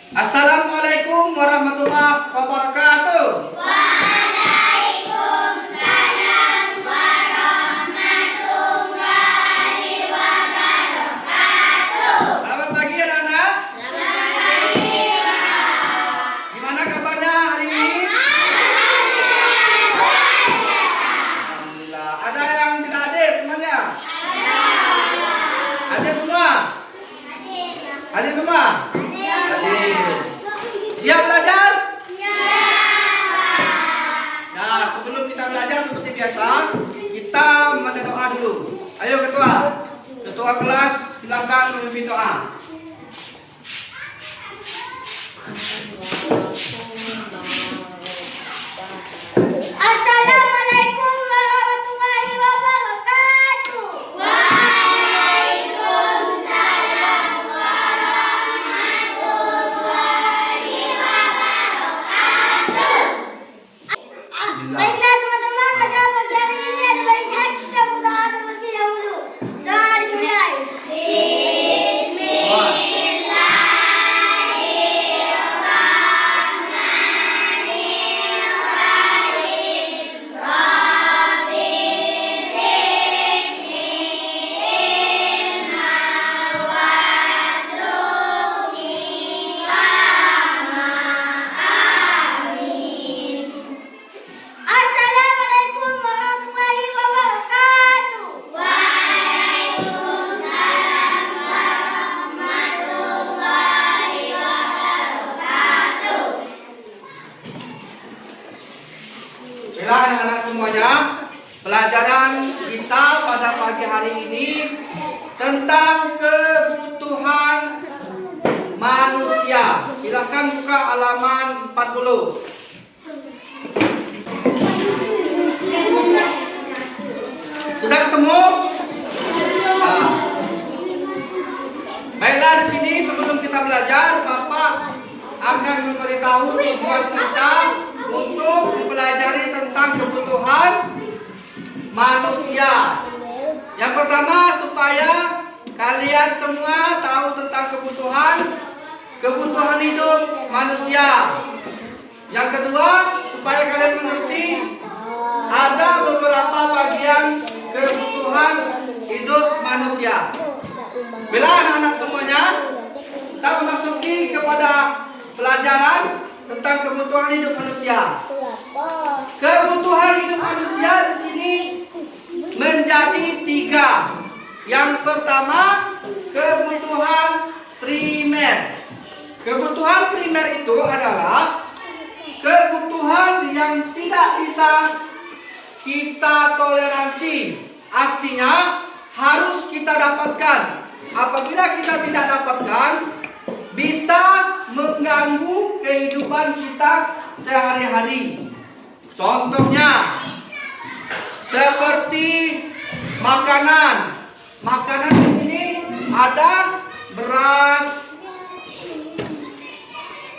Assalamualaikum warahmatullahi wabarakatuh. Waalaikumsalam warahmatullahi wabarakatuh. Selamat pagi anak-anak. Selamat pagi, Pak. Gimana kabarnya hari ini? Alhamdulillah. Ada yang tidak hadir temannya? Hadir semua? Hadir semua? Hadir. Siap belajar? Nah, sebelum kita belajar seperti biasa, kita membaca doa dulu. Ayo ketua. Ketua kelas silakan memimpin doa. Assalamualaikum warahmatullahi wabarakatuh. Waalaikumsalam warahmatullahi wabarakatuh. Baiklah teman-teman, pada pagi hari ini ada baiknya kita berdoa terlebih dahulu. Doa dimulai. Assalamualaikum warahmatullahi wabarakatuh. Waalaikumsalam warahmatullahi wabarakatuh. Baiklah anak-anak semuanya, pelajaran kita pada pagi hari ini tentang kebutuhan manusia. Silakan buka halaman 40. Sudah ketemu? Nah. Baiklah, di sini sebelum kita belajar, Bapak akan memberitahu tujuan kita untuk mempelajari tentang kebutuhan manusia. Yang pertama, supaya kalian semua tahu tentang kebutuhan hidup manusia. Yang kedua, supaya kalian mengerti ada beberapa bagian kebutuhan hidup manusia. Bila anak-anak semuanya, kita memasuki kepada pelajaran tentang kebutuhan hidup manusia. Kebutuhan hidup manusia di sini menjadi 3. Yang pertama, kebutuhan primer. Kebutuhan primer itu adalah kebutuhan yang tidak bisa kita toleransi. Artinya harus kita dapatkan. Apabila kita tidak dapatkan, bisa mengganggu kehidupan kita sehari-hari. Contohnya seperti makanan. Makanan di sini ada beras,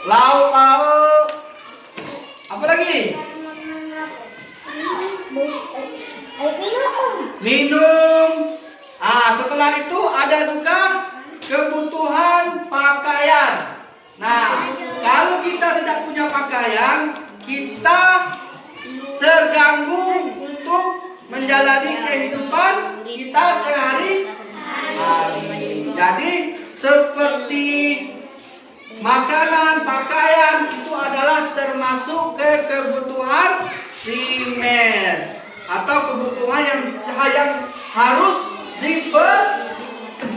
lauk, apa lagi? Minum. Setelah itu ada juga kebutuhan pakaian. Nah, kalau kita tidak punya pakaian, kita terganggu untuk menjalani kehidupan kita sehari-hari. Jadi seperti makanan, pakaian itu adalah termasuk ke kebutuhan primer atau kebutuhan yang harus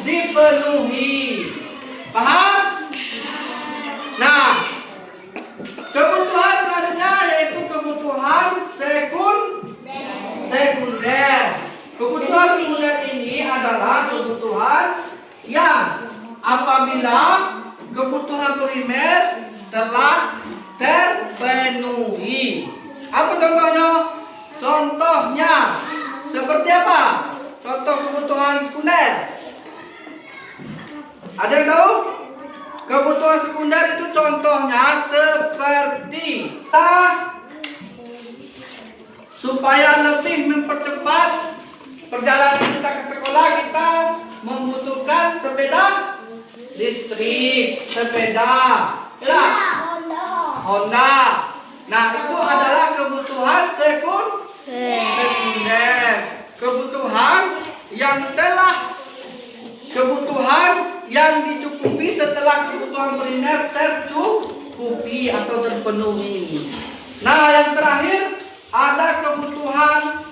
dipenuhi. Paham? Nah, kebutuhan selanjutnya yaitu kebutuhan sekunder. Kebutuhan sekunder ini adalah kebutuhan yang apabila kebutuhan primer telah terpenuhi. Apa contohnya? Contohnya seperti apa? Contoh kebutuhan sekunder. Ada yang tahu? Kebutuhan sekunder itu contohnya seperti supaya lebih mempercepat perjalanan kita ke sekolah, kita membutuhkan sepeda listrik, sepeda Ya. Honda. Nah, itu adalah kebutuhan sekunder. Kebutuhan yang dicukupi setelah kebutuhan primer tercukupi atau terpenuhi. Nah, yang terakhir ada kebutuhan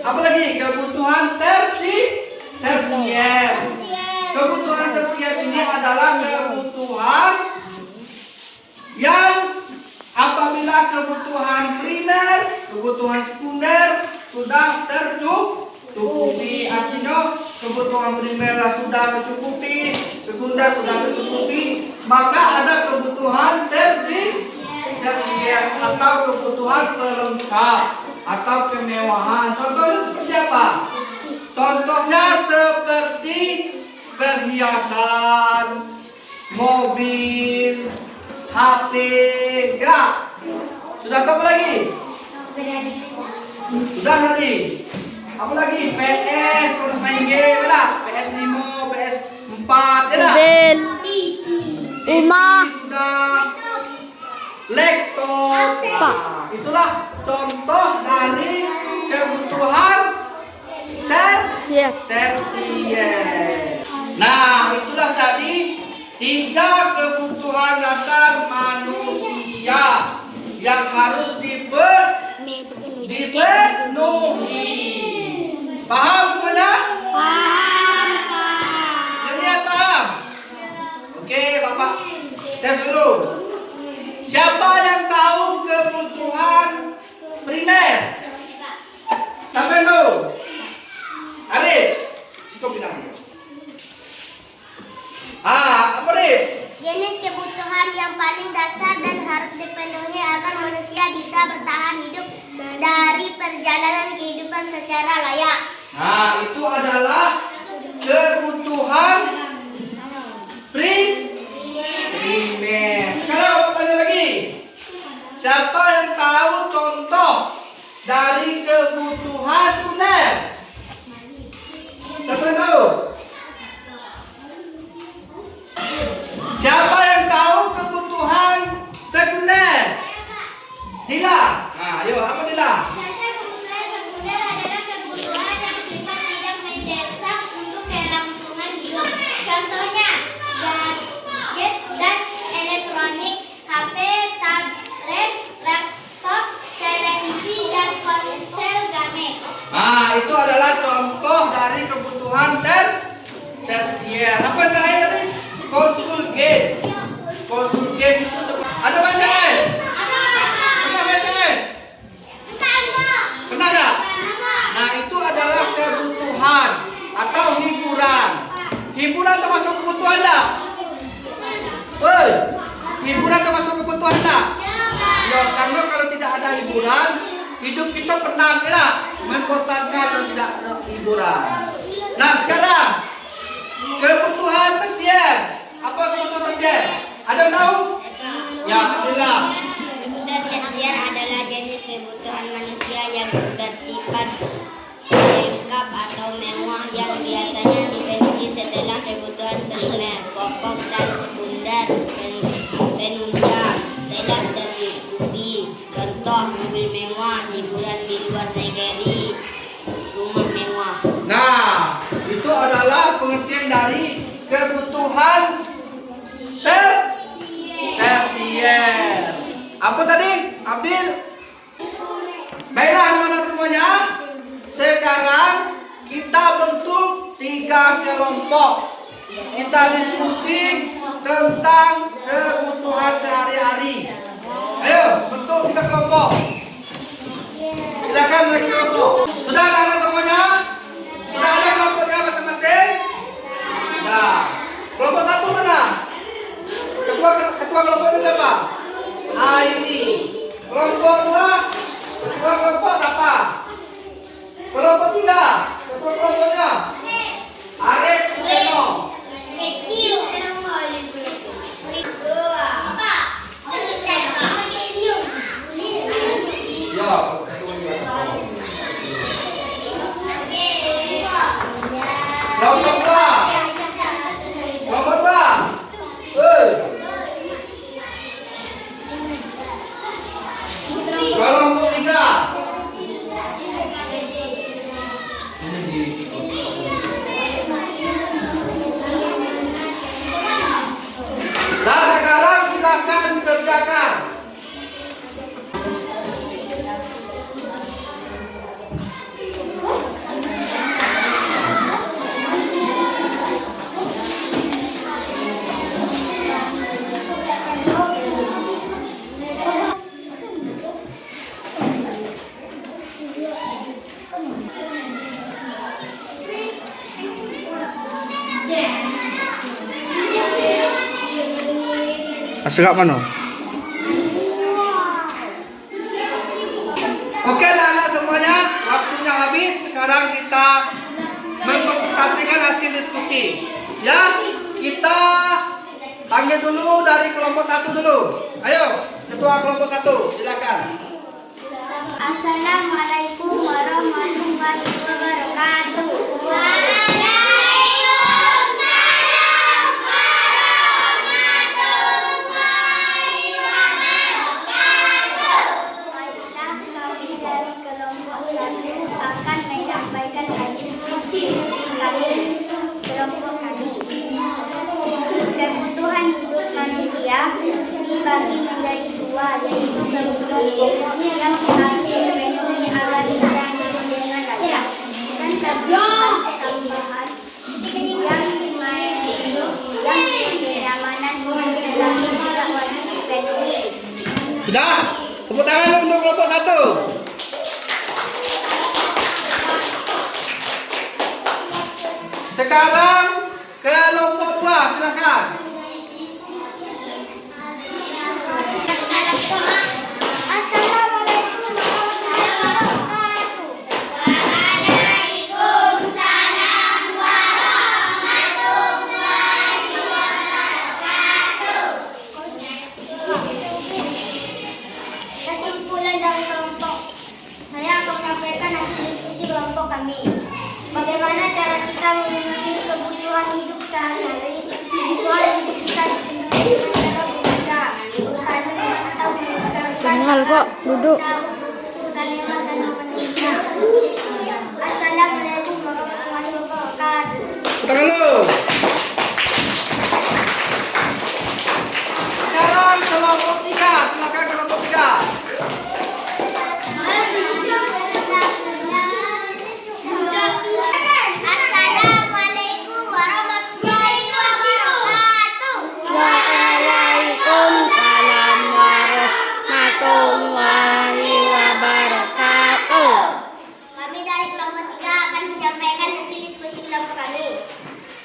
apa lagi? Kebutuhan tersier. Kebutuhan tersier ini adalah kebutuhan yang apabila kebutuhan primer, kebutuhan sekunder sudah tercukupi, artinya kebutuhan primer sudah tercukupi, sekunder sudah tercukupi, maka ada kebutuhan tersier atau kebutuhan pelengkap atau kemewahan. Contohnya seperti apa? Contohnya seperti perhiasan, mobil, HP, gerak. Sudah tahu apa lagi? Sudah tadi. Apa lagi? PS, kalau main game, ya PS5, PS4, ya mobil, rumah, sudah. Laptop. Nah, itulah contoh dari kebutuhan tersier. Nah, itulah tadi 3 kebutuhan dasar manusia yang harus dipenuhi. Paham semuanya? Paham. Kalian paham? Oke, Bapak tes dulu. Siapa yang tahu kebutuhan primer? Sampai dulu. Arif, sikap bilang. Apa Arif? Jenis kebutuhan yang paling dasar dan harus dipenuhi agar manusia bisa bertahan hidup dari perjalanan kehidupan secara layak. Nah, itu adalah kebutuhan primer. Sekarang aku tanya lagi. Siapa yang tahu contoh dari kebutuhan sekunder? Siapa yang tahu? Siapa yang tahu kebutuhan sekunder? Dila. Nah, ayo apa Dila? Kebutuhan sekunder adalah kebutuhan yang sifat tidak mendesak untuk kelangsungan hidup. Contohnya, gadget dan elektronik, HP, tablet, laptop, televisi, dan ponsel game. Nah, itu adalah contoh dari kebutuhan tersier. Apa yang terakhir tadi? Konsul game. Konsul game itu ada banyak guys. Pernah main guys? Pernah nggak? Nah, itu adalah kebutuhan atau hiburan. Hiburan termasuk kebutuhan nggak? Woi, hiburan termasuk kebutuhan nggak? Ya, karena kalau tidak ada hiburan, hidup kita penat, ya, membosankan kalau tidak ada hiburan. Nah, sekarang kebutuhan tersier. Apa kebutuhan tersier? Ada yang tahu? Ya, alhamdulillah. Kebutuhan tersier adalah jenis kebutuhan manusia yang bersifat lengkap atau mewah yang biasanya dipenuhi setelah kebutuhan primer, pokok dan sekunder penunjang telah tercukupi. Contoh mobil mewah, liburan di luar negeri, rumah mewah. Nah, itu adalah pengertian dari kebutuhan tersier. Apa tadi? Ambil. Baiklah anak-anak semuanya. Sekarang kita bentuk 3 kelompok. Kita diskusi tentang kebutuhan sehari-hari. Ayo, bentuk 3 kelompok. Silakan bagi kelompok. Sudah anak-anak semuanya? Sudah ada kelompoknya masing-masing? Nah, kelompok 1 mana? Ketua kelompoknya siapa? Ini. Kelompok 2. Ketua kelompok berapa? Kelompok 3. Ketua kelompoknya? Arif Seno. Kecil. Ya, ketua juga. Asgak mana? Oke anak-anak semuanya, waktunya habis. Sekarang kita mempresentasikan hasil diskusi. Ya, kita panggil dulu dari kelompok 1 dulu. Ayo, ketua kelompok 1, silakan. Assalamualaikum warahmatullahi wabarakatuh. Kami dari kelompok 1 akan menyampaikan hasil diskusi kami kelompok kami. Kebutuhan hidup manusia dibagi menjadi 2, yaitu kebutuhan pokok yang harus dipenuhi agar bisa hidup dengan layak, dan kebutuhan tambahan yang kenyamanan yang tidak wajib dipenuhi. Sudah, tepuk tangan untuk kelompok 1. Sekarang kelompok 2, silakan. Assalamualaikum Kesimpulan dari kelompok, saya akan menyampaikan hasil diskusi kelompok kami. Bagaimana cara kita memenuhi kebutuhan hidup sehari-hari? Kebutuhan hidup kita dipenuhi dengan cara bekerja, bertani, atau mencari Tinggal kok, duduk. Assalamualaikum warahmatullahi wabarakatuh. Tepuk tangan dulu. Sekarang kelompok 3, silakan kelompok 3. Assalamualaikum warahmatullahi wabarakatuh. Waalaikumsalam warahmatullahi wabarakatuh. Kami dari kelompok 3 akan menyampaikan hasil diskusi kelompok kami.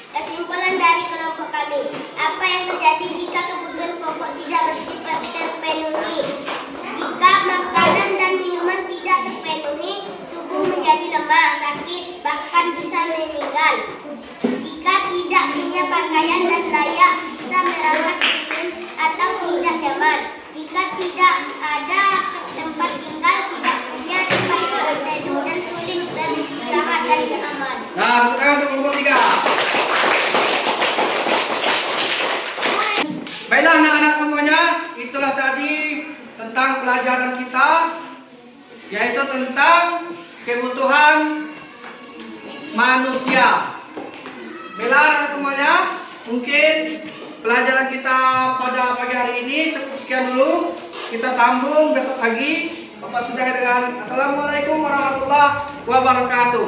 Kesimpulan dari kelompok kami, apa yang terjadi jika kebutuhan pokok tidak terpenuhi? Jika makanan dan minuman tidak terpenuhi, tubuh menjadi lemah, sakit, bahkan bisa meninggal. Jika tidak punya pakaian dan layak, bisa merasa dingin atau tidak nyaman. Jika tidak ada tempat tinggal, tidak punya tempat berteduh dan sulit beristirahat dan aman. Nah, tepuk tangan untuk kelompok 3. Baiklah anak-anak semuanya, itulah tadi tentang pelajaran kita, yaitu tentang kebutuhan manusia. Baiklah anak semuanya, mungkin pelajaran kita pada pagi hari ini cukup sekian dulu. Kita sambung besok pagi. Bapak sudah dengan Assalamualaikum warahmatullahi wabarakatuh.